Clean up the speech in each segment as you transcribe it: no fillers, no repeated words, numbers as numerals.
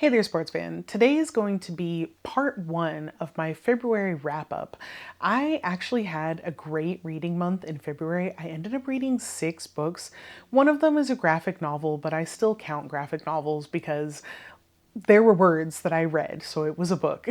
Hey there, sports fan. Today is going to be part one of my February wrap up. I actually had a great reading month in February. I ended up reading 6 books. One of them is a graphic novel, but I still count graphic novels because there were words that I read, so it was a book.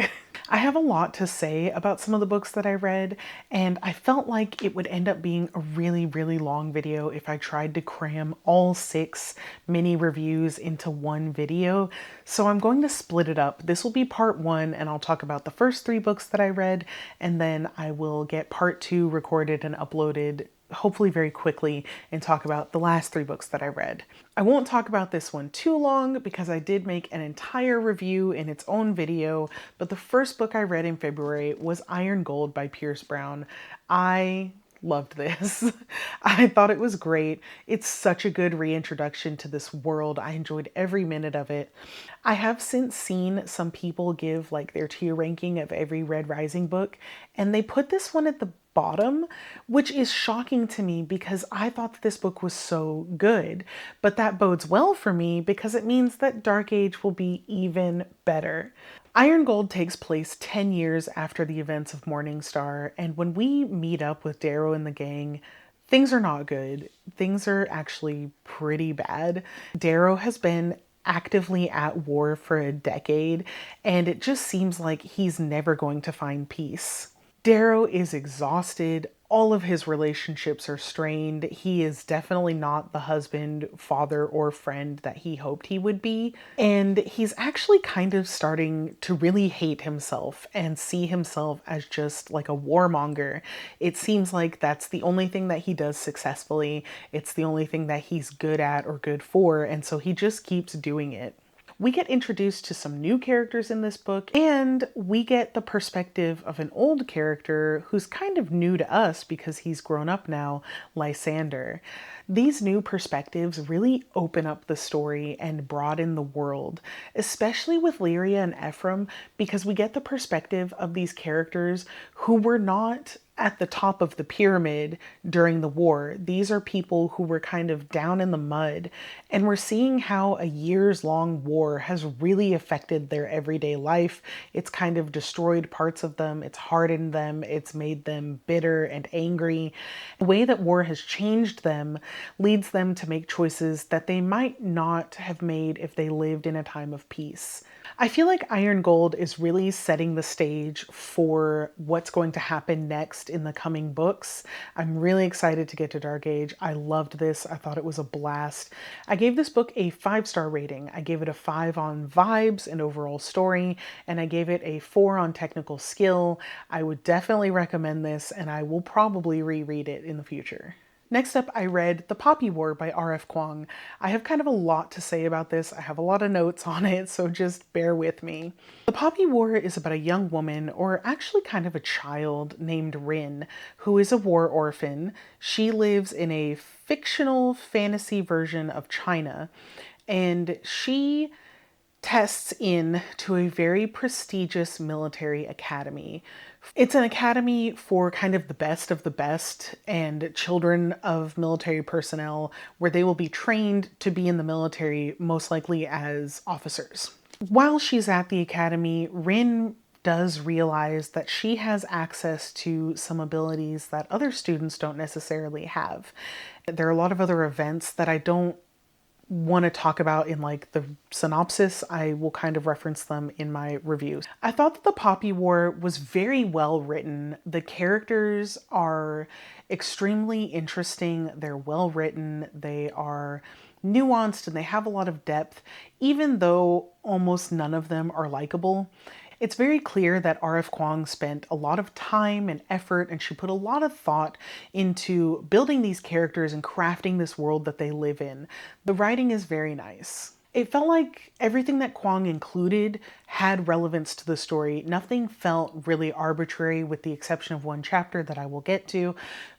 I have a lot to say about some of the books that I read, and I felt like it would end up being a really long video if I tried to cram all 6 mini reviews into one video. So I'm going to split it up. This will be part one, and I'll talk about the first 3 books that I read, and then I will get part two recorded and uploaded hopefully very quickly and talk about the last 3 books that I read. I won't talk about this one too long because I did make an entire review in its own video, but the first book I read in February was Iron Gold by Pierce Brown. I loved this. I thought it was great. It's such a good reintroduction to this world. I enjoyed every minute of it. I have since seen some people give like their tier ranking of every Red Rising book, and they put this one at the bottom, which is shocking to me because I thought that this book was so good. But that bodes well for me because it means that Dark Age will be even better. Iron Gold takes place 10 years after the events of Morningstar, and when we meet up with Darrow and the gang, things are not good. Things are actually pretty bad. Darrow has been actively at war for a decade, and it just seems like he's never going to find peace. Darrow is exhausted. All of his relationships are strained. He is definitely not the husband, father, or friend that he hoped he would be. And he's actually kind of starting to really hate himself and see himself as just like a warmonger. It seems like that's the only thing that he does successfully. It's the only thing that he's good at or good for. And so he just keeps doing it. We get introduced to some new characters in this book, and we get the perspective of an old character who's kind of new to us because he's grown up now, Lysander. These new perspectives really open up the story and broaden the world, especially with Lyria and Ephraim, because we get the perspective of these characters who were not at the top of the pyramid during the war. These are people who were kind of down in the mud, and we're seeing how a years-long war has really affected their everyday life. It's kind of destroyed parts of them, it's hardened them, it's made them bitter and angry. The way that war has changed them leads them to make choices that they might not have made if they lived in a time of peace. I feel like Iron Gold is really setting the stage for what's going to happen next in the coming books. I'm really excited to get to Dark Age. I loved this. I thought it was a blast. I gave this book a 5-star rating. I gave it a 5 on vibes and overall story, and I gave it a 4 on technical skill. I would definitely recommend this, and I will probably reread it in the future. Next up, I read The Poppy War by R.F. Kuang. I have kind of a lot to say about this. I have a lot of notes on it, so just bear with me. The Poppy War is about a young woman, or actually kind of a child, named Rin, who is a war orphan. She lives in a fictional fantasy version of China, and she tests in to a very prestigious military academy. It's an academy for kind of the best and children of military personnel where they will be trained to be in the military, most likely as officers. While she's at the academy, Rin does realize that she has access to some abilities that other students don't necessarily have. There are a lot of other events that I don't want to talk about in like the synopsis. I will kind of reference them in my reviews. I thought that The Poppy War was very well written. The characters are extremely interesting. They're well written. They are nuanced and they have a lot of depth, even though almost none of them are likable. It's very clear that R.F. Kuang spent a lot of time and effort, and she put a lot of thought into building these characters and crafting this world that they live in. The writing is very nice. It felt like everything that Kuang included had relevance to the story. Nothing felt really arbitrary with the exception of one chapter that I will get to,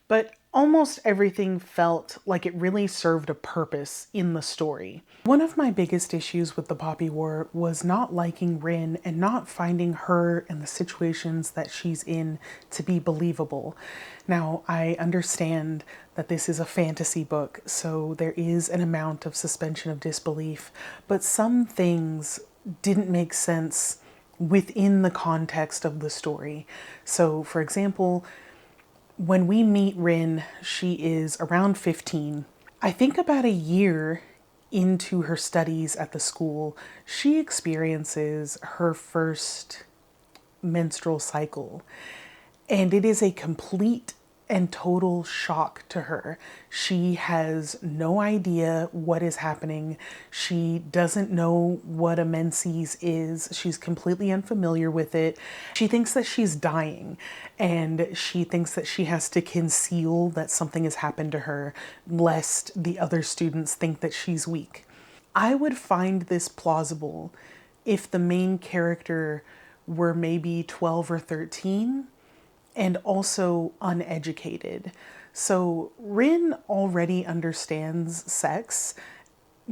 but almost everything felt like it really served a purpose in the story. One of my biggest issues with The Poppy War was not liking Rin and not finding her and the situations that she's in to be believable. Now, I understand that this is a fantasy book, so there is an amount of suspension of disbelief, but some things didn't make sense within the context of the story. So, for example, when we meet Rin, she is around 15. I think about a year into her studies at the school, she experiences her first menstrual cycle. And it is a complete and total shock to her. She has no idea what is happening. She doesn't know what a menses is. She's completely unfamiliar with it. She thinks that she's dying, and she thinks that she has to conceal that something has happened to her lest the other students think that she's weak. I would find this plausible if the main character were maybe 12 or 13 and also uneducated. So Rin already understands sex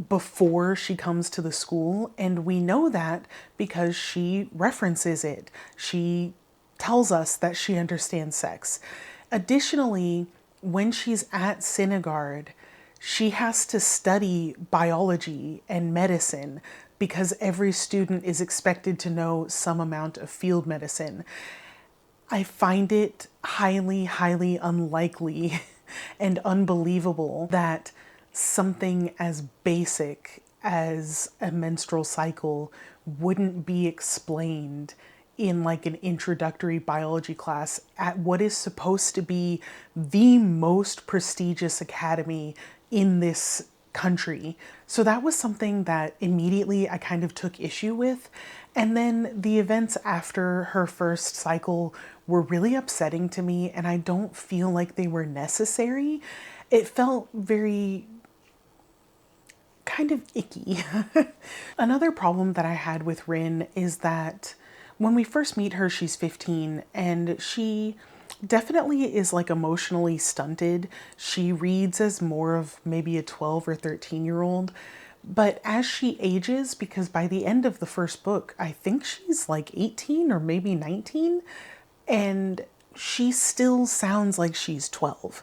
before she comes to the school, and we know that because she references it. She tells us that she understands sex. Additionally, when she's at Synagard, she has to study biology and medicine because every student is expected to know some amount of field medicine. I find it highly, highly unlikely and unbelievable that something as basic as a menstrual cycle wouldn't be explained in like an introductory biology class at what is supposed to be the most prestigious academy in this country. So that was something that immediately I kind of took issue with. And then the events after her first cycle were really upsetting to me, and I don't feel like they were necessary. It felt very kind of icky. Another problem that I had with Rin is that when we first meet her, she's 15, and she definitely is like emotionally stunted. She reads as more of maybe a 12 or 13-year-old. But as she ages, because by the end of the first book, I think she's like 18 or maybe 19, and she still sounds like she's 12.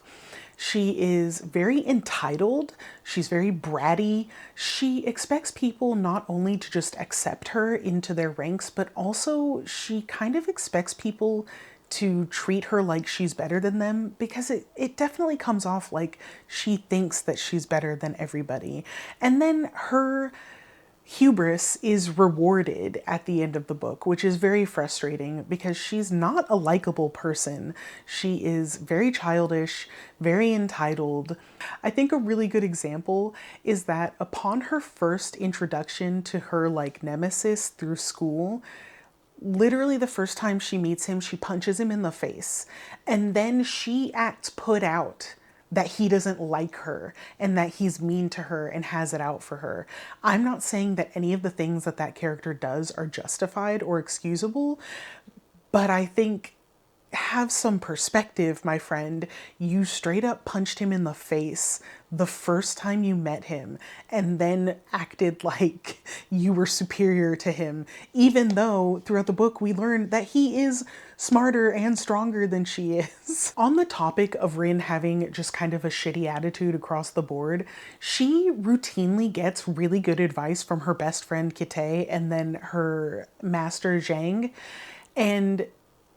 She is very entitled. She's very bratty. She expects people not only to just accept her into their ranks, but also she kind of expects people to treat her like she's better than them, because it definitely comes off like she thinks that she's better than everybody. And then her hubris is rewarded at the end of the book, which is very frustrating because she's not a likable person. She is very childish, very entitled. I think a really good example is that upon her first introduction to her like nemesis through school, literally the first time she meets him, she punches him in the face. And then she acts put out that he doesn't like her and that he's mean to her and has it out for her. I'm not saying that any of the things that that character does are justified or excusable, but I think have some perspective, my friend. You straight up punched him in the face the first time you met him and then acted like you were superior to him, even though throughout the book we learn that he is smarter and stronger than she is. On the topic of Rin having just kind of a shitty attitude across the board, she routinely gets really good advice from her best friend Kite and then her master Zhang. And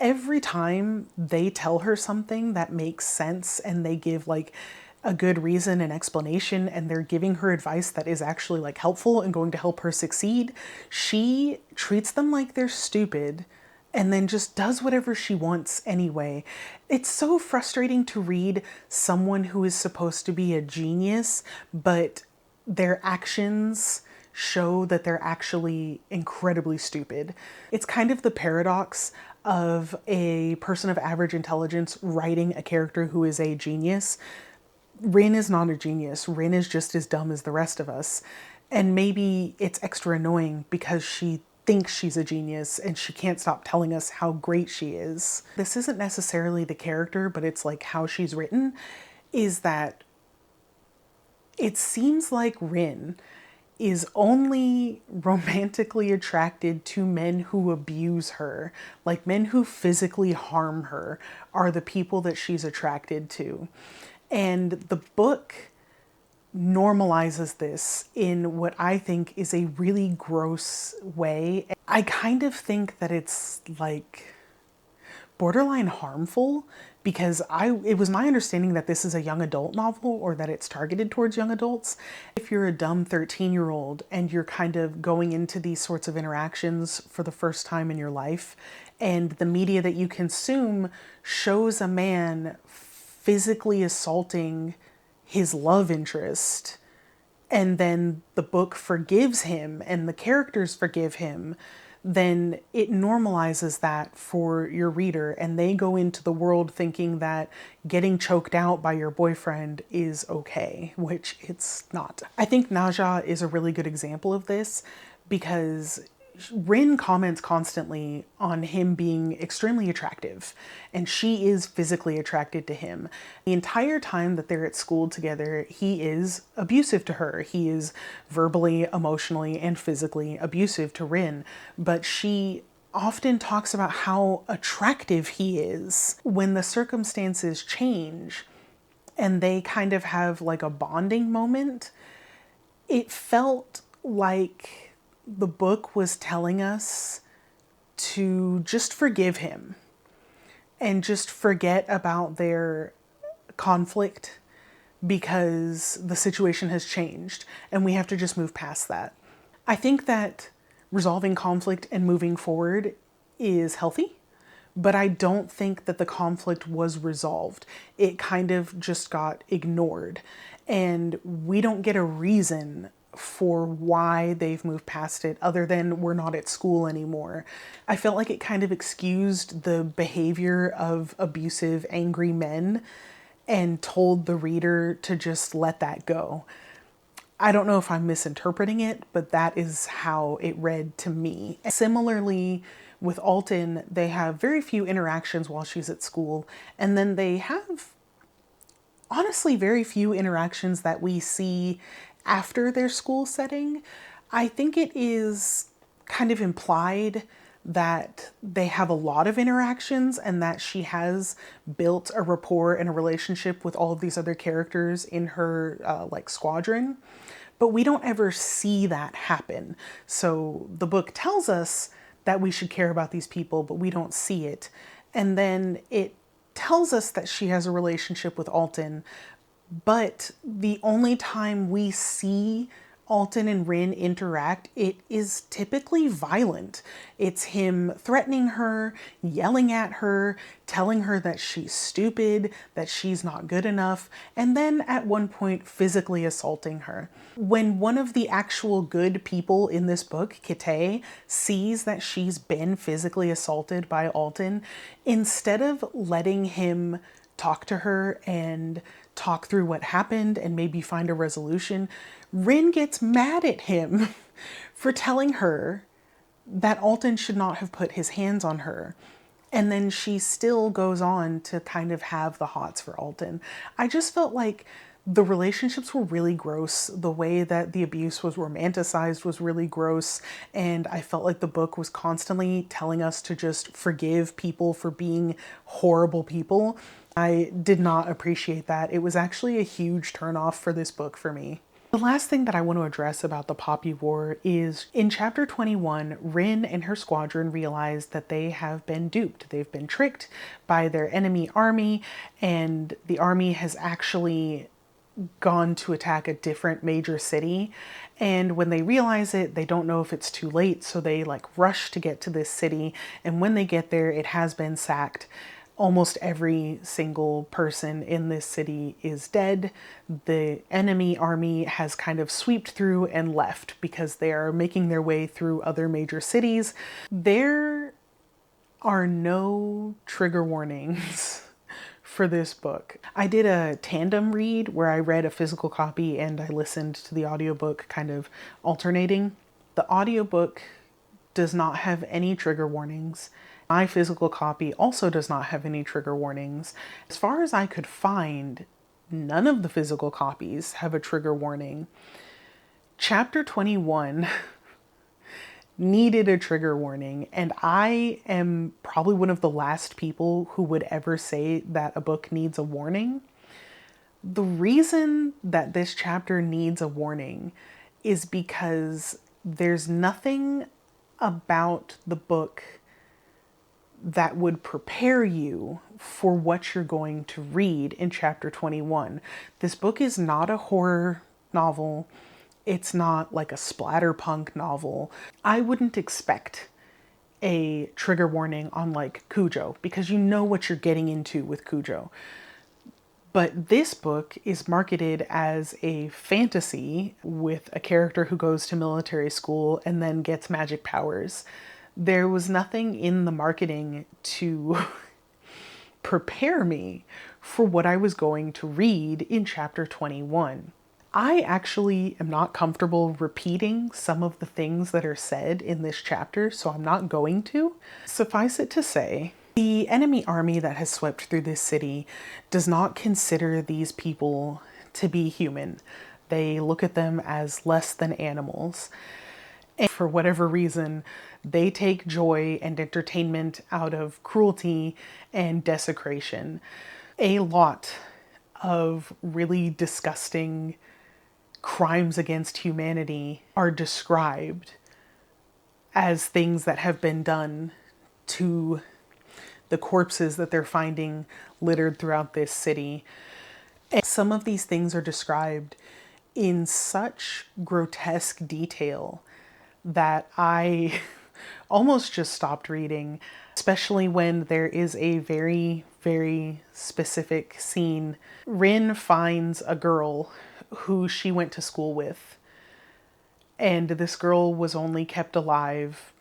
every time they tell her something that makes sense and they give like a good reason and explanation and they're giving her advice that is actually like helpful and going to help her succeed, she treats them like they're stupid and then just does whatever she wants anyway. It's so frustrating to read someone who is supposed to be a genius, but their actions show that they're actually incredibly stupid. It's kind of the paradox of a person of average intelligence writing a character who is a genius. Rin is not a genius. Rin is just as dumb as the rest of us. And maybe it's extra annoying because she thinks she's a genius and she can't stop telling us how great she is. This isn't necessarily the character, but it's like how she's written, is that it seems like Rin is only romantically attracted to men who abuse her, like men who physically harm her are the people that she's attracted to. And the book normalizes this in what I think is a really gross way. I kind of think that it's like borderline harmful because it was my understanding that this is a young adult novel, or that it's targeted towards young adults. If you're a dumb 13-year-old and you're kind of going into these sorts of interactions for the first time in your life, and the media that you consume shows a man physically assaulting his love interest, and then the book forgives him and the characters forgive him, then it normalizes that for your reader, and they go into the world thinking that getting choked out by your boyfriend is okay, which it's not. I think Naja is a really good example of this because Rin comments constantly on him being extremely attractive, and she is physically attracted to him. The entire time that they're at school together, he is abusive to her. He is verbally, emotionally, and physically abusive to Rin, but she often talks about how attractive he is. When the circumstances change and they kind of have like a bonding moment, it felt like the book was telling us to just forgive him and just forget about their conflict because the situation has changed and we have to just move past that. I think that resolving conflict and moving forward is healthy, but I don't think that the conflict was resolved. It kind of just got ignored, and we don't get a reason for why they've moved past it other than we're not at school anymore. I felt like it kind of excused the behavior of abusive, angry men and told the reader to just let that go. I don't know if I'm misinterpreting it, but that is how it read to me. Similarly, with Alton, they have very few interactions while she's at school, and then they have honestly very few interactions that we see after their school setting. I think it is kind of implied that they have a lot of interactions and that she has built a rapport and a relationship with all of these other characters in her like squadron, but we don't ever see that happen. So the book tells us that we should care about these people, but we don't see it. And then it tells us that she has a relationship with Alton, but the only time we see Alton and Rin interact, it is typically violent. It's him threatening her, yelling at her, telling her that she's stupid, that she's not good enough, and then at one point physically assaulting her. When one of the actual good people in this book, Kitay, sees that she's been physically assaulted by Alton, instead of letting him talk to her and talk through what happened and maybe find a resolution, Rin gets mad at him for telling her that Alton should not have put his hands on her. And then she still goes on to kind of have the hots for Alton. I just felt like the relationships were really gross. The way that the abuse was romanticized was really gross. And I felt like the book was constantly telling us to just forgive people for being horrible people. I did not appreciate that. It was actually a huge turnoff for this book for me. The last thing that I want to address about the Poppy War is in chapter 21, Rin and her squadron realize that they have been duped. They've been tricked by their enemy army, and the army has actually gone to attack a different major city. And when they realize it, they don't know if it's too late, so they like rush to get to this city. And when they get there, it has been sacked. Almost every single person in this city is dead. The enemy army has kind of swept through and left because they are making their way through other major cities. There are no trigger warnings for this book. I did a tandem read where I read a physical copy and I listened to the audiobook kind of alternating. The audiobook does not have any trigger warnings. My physical copy also does not have any trigger warnings. As far as I could find, none of the physical copies have a trigger warning. Chapter 21 needed a trigger warning, and I am probably one of the last people who would ever say that a book needs a warning. The reason that this chapter needs a warning is because there's nothing about the book that would prepare you for what you're going to read in chapter 21. This book is not a horror novel. It's not like a splatterpunk novel. I wouldn't expect a trigger warning on like Cujo because you know what you're getting into with Cujo. But this book is marketed as a fantasy with a character who goes to military school and then gets magic powers. There was nothing in the marketing to prepare me for what I was going to read in chapter 21. I actually am not comfortable repeating some of the things that are said in this chapter, so I'm not going to. Suffice it to say, the enemy army that has swept through this city does not consider these people to be human. They look at them as less than animals. And for whatever reason, they take joy and entertainment out of cruelty and desecration. A lot of really disgusting crimes against humanity are described as things that have been done to the corpses that they're finding littered throughout this city. And some of these things are described in such grotesque detail that I almost just stopped reading, especially when there is a very, very specific scene. Rin finds a girl who she went to school with, and this girl was only kept alive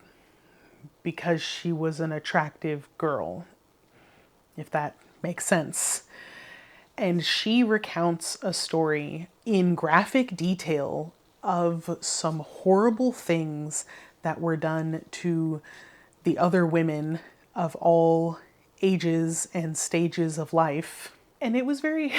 because she was an attractive girl, if that makes sense. And she recounts a story in graphic detail of some horrible things that were done to the other women of all ages and stages of life. And it was very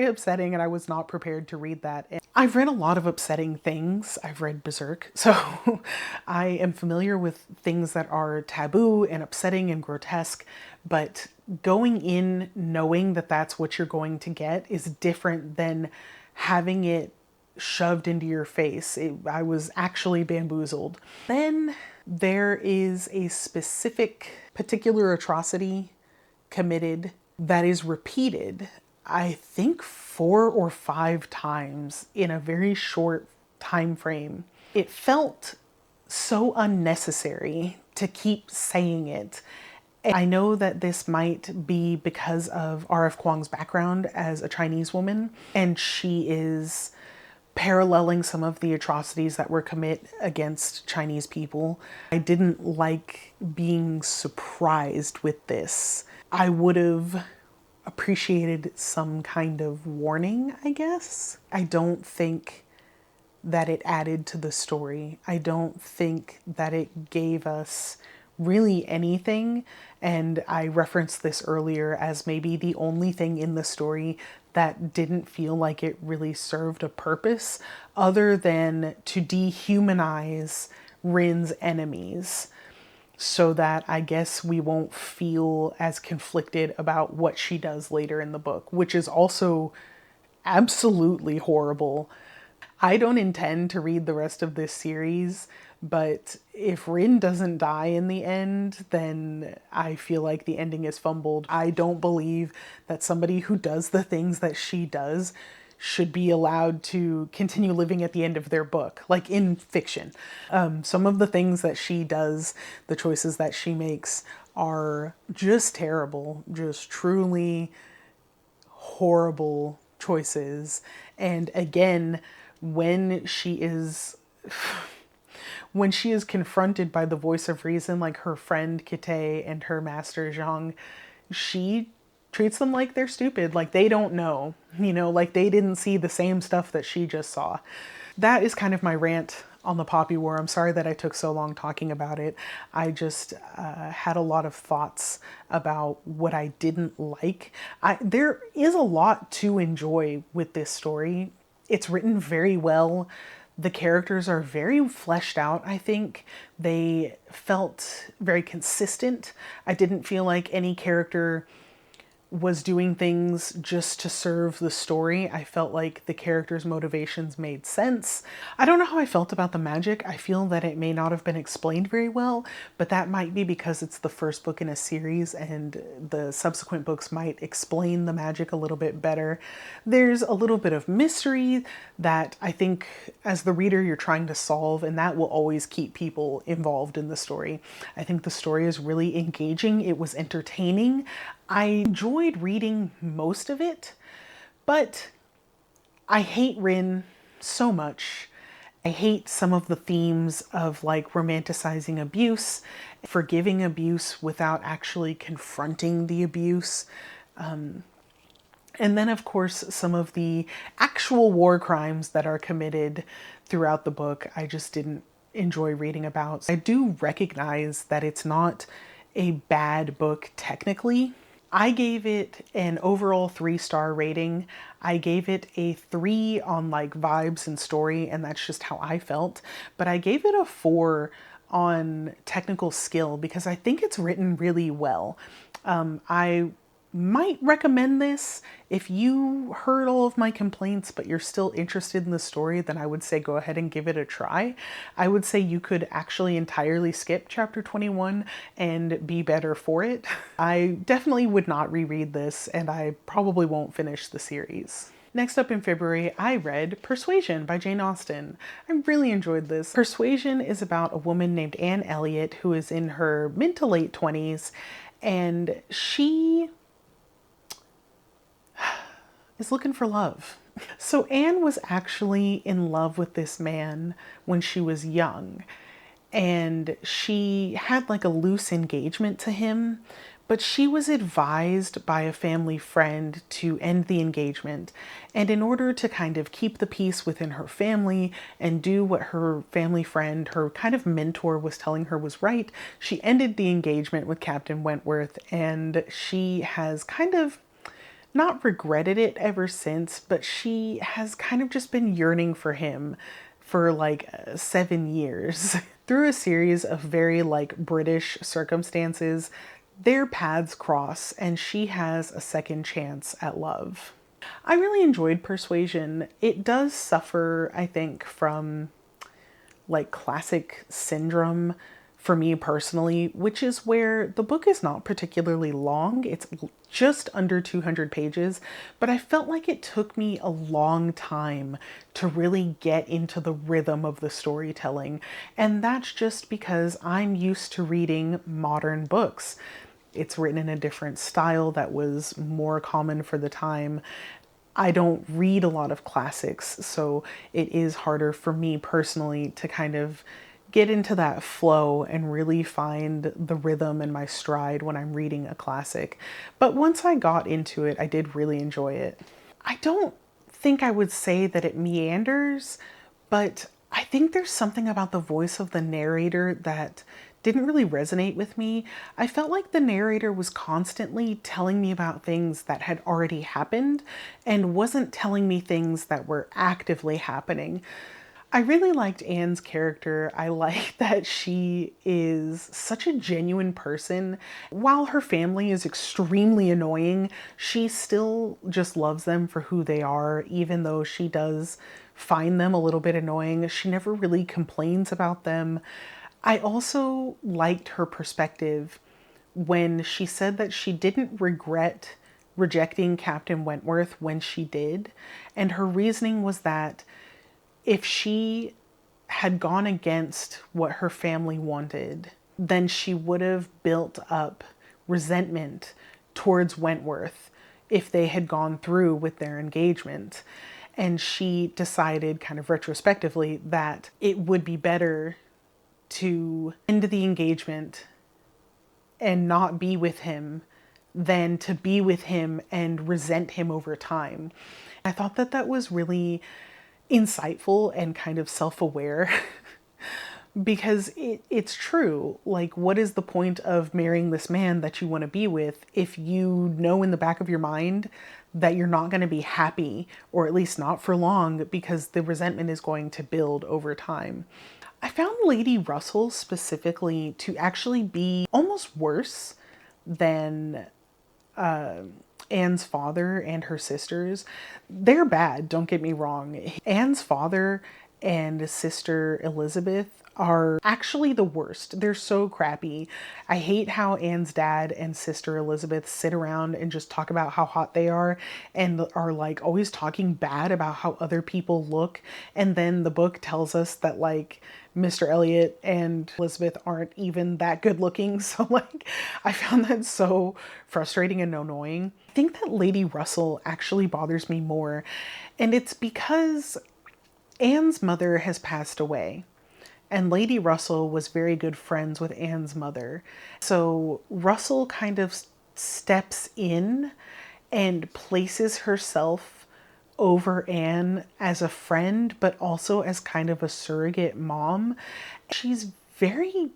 upsetting, and I was not prepared to read that. And I've read a lot of upsetting things. I've read Berserk, so I am familiar with things that are taboo and upsetting and grotesque, but going in knowing that that's what you're going to get is different than having it shoved into your face. I was actually bamboozled. Then there is a specific particular atrocity committed that is repeated, I think 4 or 5 times in a very short time frame. It felt so unnecessary to keep saying it. And I know that this might be because of R.F. Kuang's background as a Chinese woman, and she is paralleling some of the atrocities that were committed against Chinese people. I didn't like being surprised with this. I would have appreciated some kind of warning, I guess. I don't think that it added to the story. I don't think that it gave us really anything. And I referenced this earlier as maybe the only thing in the story that didn't feel like it really served a purpose other than to dehumanize Rin's enemies, so that I guess we won't feel as conflicted about what she does later in the book, which is also absolutely horrible. I don't intend to read the rest of this series, but if Rin doesn't die in the end, then I feel like the ending is fumbled. I don't believe that somebody who does the things that she does should be allowed to continue living at the end of their book, like in fiction. Some of the things that she does, the choices that she makes, are just terrible, just truly horrible choices. And again, when she is confronted by the voice of reason, like her friend Kite and her master Zhang, she treats them like they're stupid, like they don't know, like they didn't see the same stuff that she just saw. That is kind of my rant on the Poppy War. I'm sorry that I took so long talking about it. I just had a lot of thoughts about what I didn't like. There is a lot to enjoy with this story. It's written very well. The characters are very fleshed out, I think. They felt very consistent. I didn't feel like any character was doing things just to serve the story. I felt like the characters' motivations made sense. I don't know how I felt about the magic. I feel that it may not have been explained very well, but that might be because it's the first book in a series and the subsequent books might explain the magic a little bit better. There's a little bit of mystery that I think as the reader you're trying to solve, and that will always keep people involved in the story. I think the story is really engaging. It was entertaining. I enjoyed reading most of it, but I hate Rin so much. I hate some of the themes of like romanticizing abuse, forgiving abuse without actually confronting the abuse. And then, of course, some of the actual war crimes that are committed throughout the book, I just didn't enjoy reading about. I do recognize that it's not a bad book technically. I gave it an overall 3-star rating. I gave it a 3 on like vibes and story, and that's just how I felt. But I gave it a 4 on technical skill because I think it's written really well. I might recommend this. If you heard all of my complaints but you're still interested in the story, then I would say go ahead and give it a try. I would say you could actually entirely skip chapter 21 and be better for it. I definitely would not reread this, and I probably won't finish the series. Next up in February, I read Persuasion by Jane Austen. I really enjoyed this. Persuasion is about a woman named Anne Elliot who is in her mid to late 20s, and she is looking for love. So Anne was actually in love with this man when she was young, and she had like a loose engagement to him, but she was advised by a family friend to end the engagement. And in order to kind of keep the peace within her family and do what her family friend, her kind of mentor, was telling her was right, she ended the engagement with Captain Wentworth, and she has kind of not regretted it ever since, but she has kind of just been yearning for him for like 7 years. Through a series of very like British circumstances, their paths cross and she has a second chance at love. I really enjoyed Persuasion. It does suffer, I think, from like classic syndrome for me personally, which is where the book is not particularly long. It's just under 200 pages, but I felt like it took me a long time to really get into the rhythm of the storytelling. And that's just because I'm used to reading modern books. It's written in a different style that was more common for the time. I don't read a lot of classics, so it is harder for me personally to kind of get into that flow and really find the rhythm and my stride when I'm reading a classic. But once I got into it, I did really enjoy it. I don't think I would say that it meanders, but I think there's something about the voice of the narrator that didn't really resonate with me. I felt like the narrator was constantly telling me about things that had already happened and wasn't telling me things that were actively happening. I really liked Anne's character. I like that she is such a genuine person. While her family is extremely annoying, she still just loves them for who they are, even though she does find them a little bit annoying. She never really complains about them. I also liked her perspective when she said that she didn't regret rejecting Captain Wentworth when she did. And her reasoning was that if she had gone against what her family wanted, then she would have built up resentment towards Wentworth if they had gone through with their engagement. And she decided, kind of retrospectively, that it would be better to end the engagement and not be with him than to be with him and resent him over time. I thought that that was really insightful and kind of self-aware because it's true. Like, what is the point of marrying this man that you want to be with if you know in the back of your mind that you're not going to be happy, or at least not for long, because the resentment is going to build over time? I found Lady Russell specifically to actually be almost worse than Anne's father and her sisters, they're bad, don't get me wrong. Anne's father and sister Elizabeth are actually the worst. They're so crappy. I hate how Anne's dad and sister Elizabeth sit around and just talk about how hot they are and are like always talking bad about how other people look. And then the book tells us that like Mr. Elliot and Elizabeth aren't even that good looking. So like I found that so frustrating and annoying. I think that Lady Russell actually bothers me more, and it's because Anne's mother has passed away. And Lady Russell was very good friends with Anne's mother. So Russell kind of steps in and places herself over Anne as a friend, but also as kind of a surrogate mom. She's very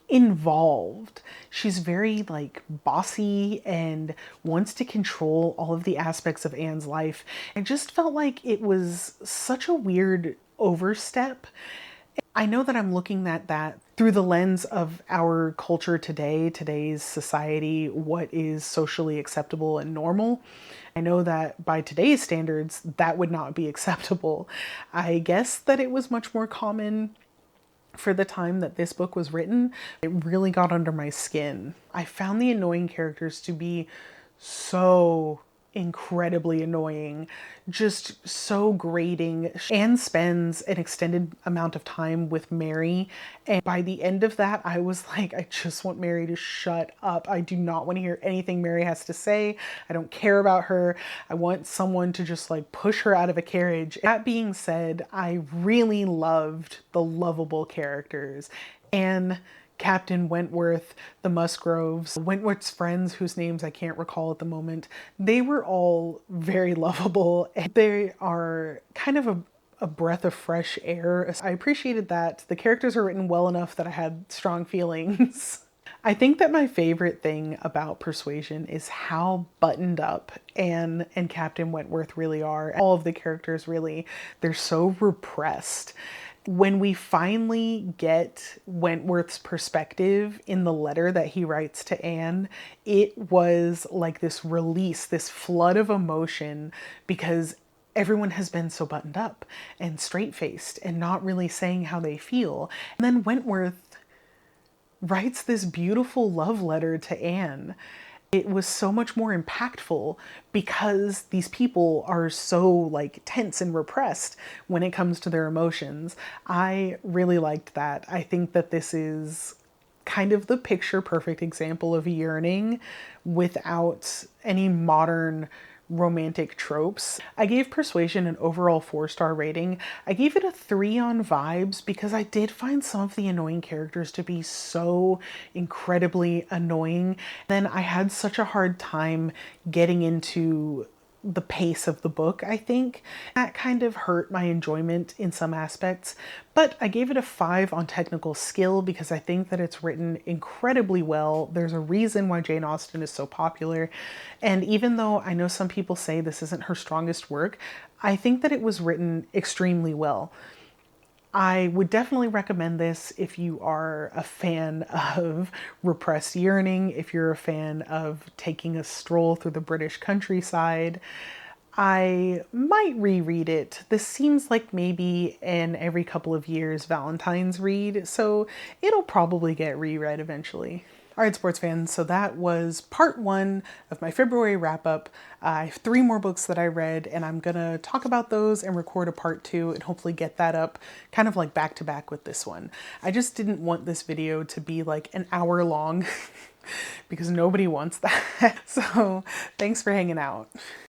involved. She's very like bossy and wants to control all of the aspects of Anne's life. I just felt like it was such a weird overstep. I know that I'm looking at that through the lens of our culture today, today's society, what is socially acceptable and normal. I know that by today's standards, that would not be acceptable. I guess that it was much more common for the time that this book was written. It really got under my skin. I found the annoying characters to be so incredibly annoying, just so grating. Anne spends an extended amount of time with Mary, and by the end of that I was like, I just want Mary to shut up. I do not want to hear anything Mary has to say. I don't care about her. I want someone to just like push her out of a carriage. That being said, I really loved the lovable characters. And Captain Wentworth, the Musgroves, Wentworth's friends, whose names I can't recall at the moment, they were all very lovable. And they are kind of a breath of fresh air. I appreciated that. The characters are written well enough that I had strong feelings. I think that my favorite thing about Persuasion is how buttoned up Anne and Captain Wentworth really are. All of the characters really, they're so repressed. When we finally get Wentworth's perspective in the letter that he writes to Anne, it was like this release, this flood of emotion, because everyone has been so buttoned up and straight-faced and not really saying how they feel. And then Wentworth writes this beautiful love letter to Anne. It was so much more impactful because these people are so like tense and repressed when it comes to their emotions. I really liked that. I think that this is kind of the picture perfect example of yearning without any modern romantic tropes. I gave Persuasion an overall 4-star rating. I gave it a 3 on vibes because I did find some of the annoying characters to be so incredibly annoying. Then I had such a hard time getting into the pace of the book, I think. That kind of hurt my enjoyment in some aspects, but I gave it a 5 on technical skill because I think that it's written incredibly well. There's a reason why Jane Austen is so popular, and even though I know some people say this isn't her strongest work, I think that it was written extremely well. I would definitely recommend this if you are a fan of repressed yearning, if you're a fan of taking a stroll through the British countryside. I might reread it. This seems like maybe an every couple of years Valentine's read, so it'll probably get reread eventually. All right, sports fans, so that was part 1 of my February wrap-up. I have 3 more books that I read, and I'm gonna talk about those and record a part 2 and hopefully get that up kind of like back to back with this one. I just didn't want this video to be like an hour long because nobody wants that. So thanks for hanging out.